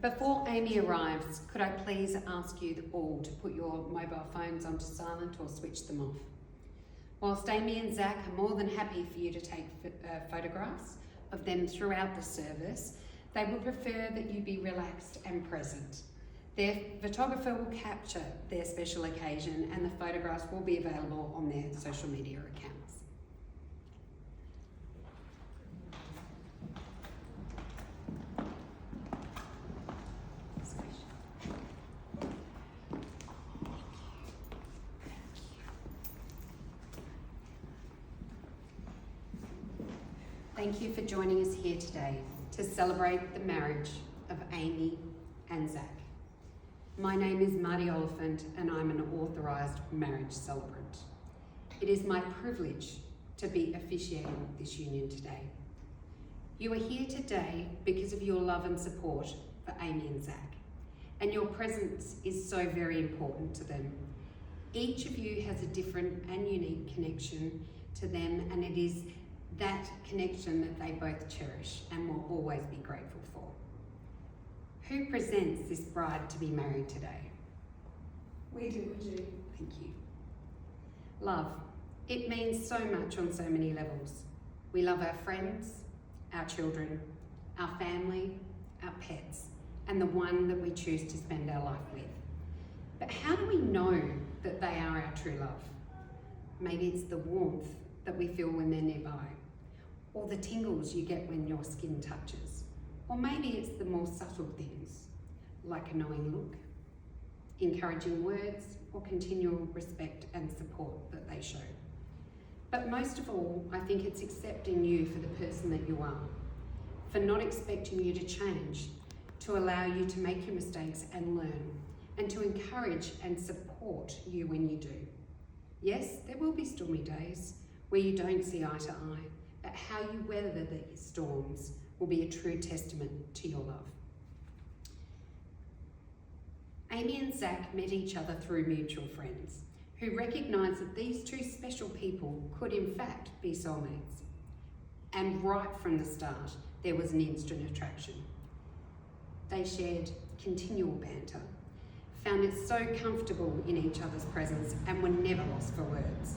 Before Amy arrives, could I please ask you all to put your mobile phones onto silent or switch them off? Whilst Amy and Zach are more than happy for you to take photographs of them throughout the service, they would prefer that you be relaxed and present. Their photographer will capture their special occasion and the photographs will be available on their social media accounts. Thank you for joining us here today to celebrate the marriage of Amy and Zach. My name is Mardi Olifent and I'm an authorised marriage celebrant. It is my privilege to be officiating this union today. You are here today because of your love and support for Amy and Zach, and your presence is so very important to them. Each of you has a different and unique connection to them, and it is that connection that they both cherish and will always be grateful for. Who presents this bride to be married today? We do. Thank you. Love. It means so much on so many levels. We love our friends, our children, our family, our pets, and the one that we choose to spend our life with. But how do we know that they are our true love? Maybe it's the warmth that we feel when they're nearby, or the tingles you get when your skin touches. Or maybe it's the more subtle things, like a knowing look, encouraging words, or continual respect and support that they show. But most of all, I think it's accepting you for the person that you are, for not expecting you to change, to allow you to make your mistakes and learn, and to encourage and support you when you do. Yes, there will be stormy days where you don't see eye to eye, but how you weather the storms will be a true testament to your love. Amy and Zach met each other through mutual friends who recognised that these two special people could in fact be soulmates. And right from the start, there was an instant attraction. They shared continual banter, found it so comfortable in each other's presence, and were never lost for words.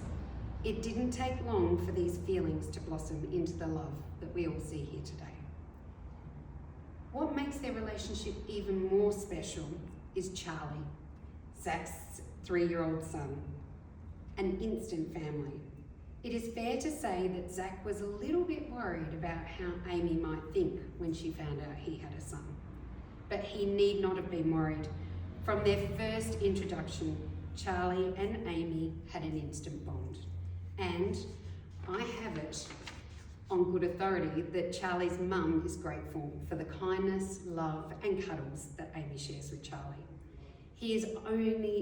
It didn't take long for these feelings to blossom into the love that we all see here today. What makes their relationship even more special is Charlie, Zach's 3-year-old son, an instant family. It is fair to say that Zach was a little bit worried about how Amy might think when she found out he had a son. But he need not have been worried. From their first introduction, Charlie and Amy had an instant bond. And I have it on good authority that Charlie's mum is grateful for the kindness, love and cuddles that Amy shares with Charlie. He is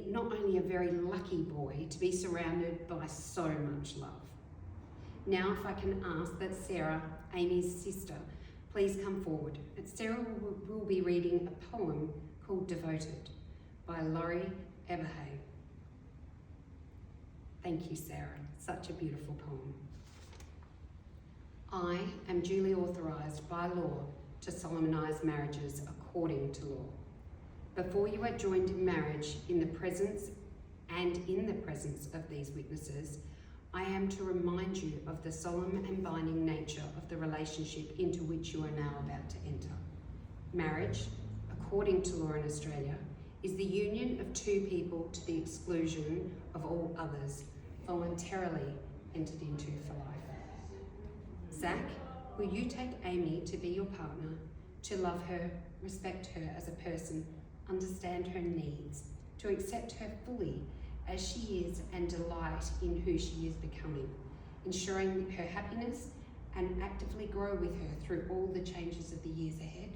not only a very lucky boy to be surrounded by so much love. Now if I can ask that Sarah, Amy's sister, please come forward. And Sarah will be reading a poem called Devoted by Laurie Eberhay. Thank you, Sarah. Such a beautiful poem. I am duly authorised by law to solemnise marriages according to law. Before you are joined in marriage in the presence of these witnesses, I am to remind you of the solemn and binding nature of the relationship into which you are now about to enter. Marriage, according to law in Australia, is the union of two people to the exclusion of all others, voluntarily entered into for life. Zach, will you take Amy to be your partner, to love her, respect her as a person, understand her needs, to accept her fully as she is and delight in who she is becoming, ensuring her happiness and actively grow with her through all the changes of the years ahead?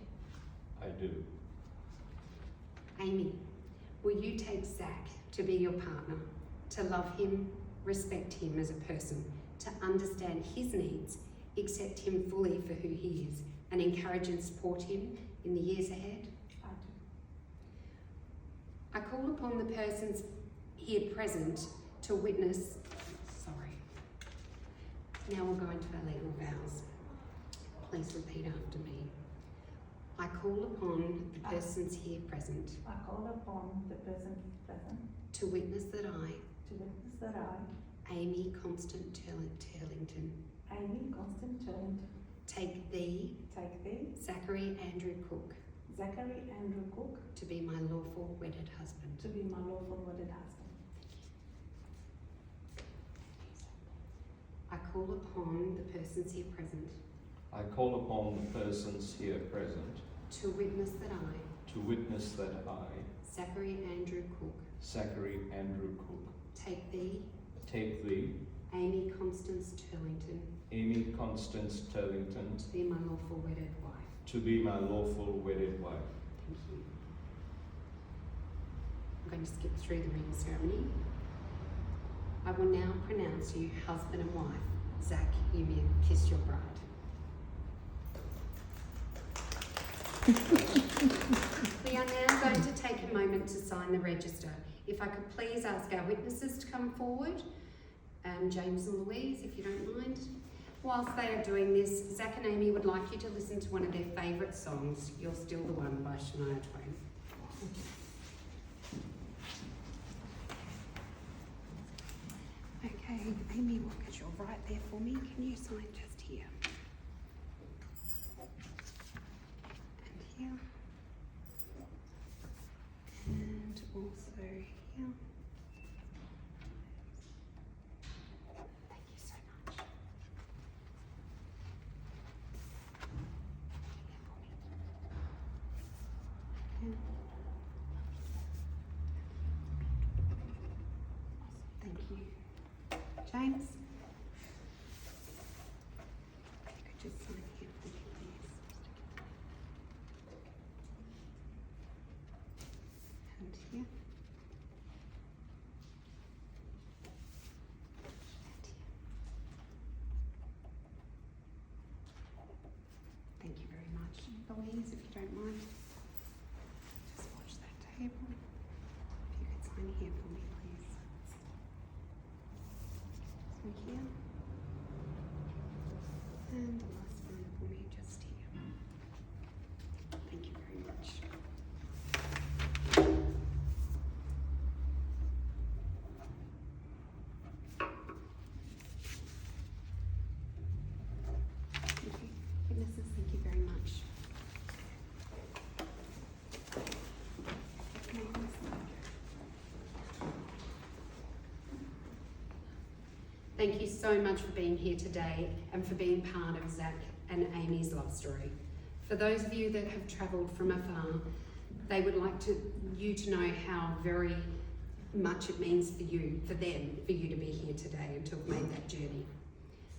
I do. Amy, will you take Zach to be your partner, to love him, respect him as a person, to understand his needs, accept him fully for who he is, and encourage and support him in the years ahead? I do. I call upon the persons here present to witness, Now we'll go into our legal vows. Please repeat after me. I call upon the persons persons here present I call upon the person present to witness that I, to witness that I, Amy Constant Turlington, Amy Constant Turlington, take thee, Zachary Andrew Cook, Zachary Andrew Cook, to be my lawful wedded husband. to be my lawful wedded husband. I call upon the persons here present I call upon the persons here present to witness that I, to witness that I, Zachary Andrew Cook, Zachary Andrew Cook, take thee, Amy Constance Turlington, to be my lawful wedded wife. to be my lawful wedded wife. Thank you. I'm going to skip through the ring ceremony. I will now pronounce you husband and wife. Zach, you may kiss your bride. We are now going to take a moment to sign the register. If I could please ask our witnesses to come forward, James and Louise, if you don't mind. Whilst they are doing this, Zach and Amy would like you to listen to one of their favourite songs, You're Still the One by Shania Twain. Okay, Amy, because you're right there for me, can you sign just here? And here. And also here. Thank you so much. Thank you. James? If you could just sign here for me, please. And here. And here. Thank you very much. Louise, if you don't mind, just watch that table. If you could sign here for me, please. Thank you. And the last one for me, just here. Thank you very much. Thank you. Witnesses, thank you very much. Thank you so much for being here today and for being part of Zach and Amy's love story. For those of you that have travelled from afar, they would like you to know how very much it means for you to be here today and to have made that journey.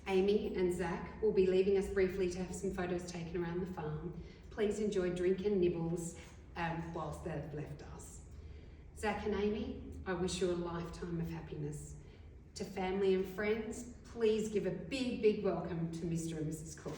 Amy and Zach will be leaving us briefly to have some photos taken around the farm. Please enjoy drink and nibbles whilst they've left us. Zach and Amy, I wish you a lifetime of happiness. To family and friends, please give a big, big welcome to Mr. and Mrs. Cook.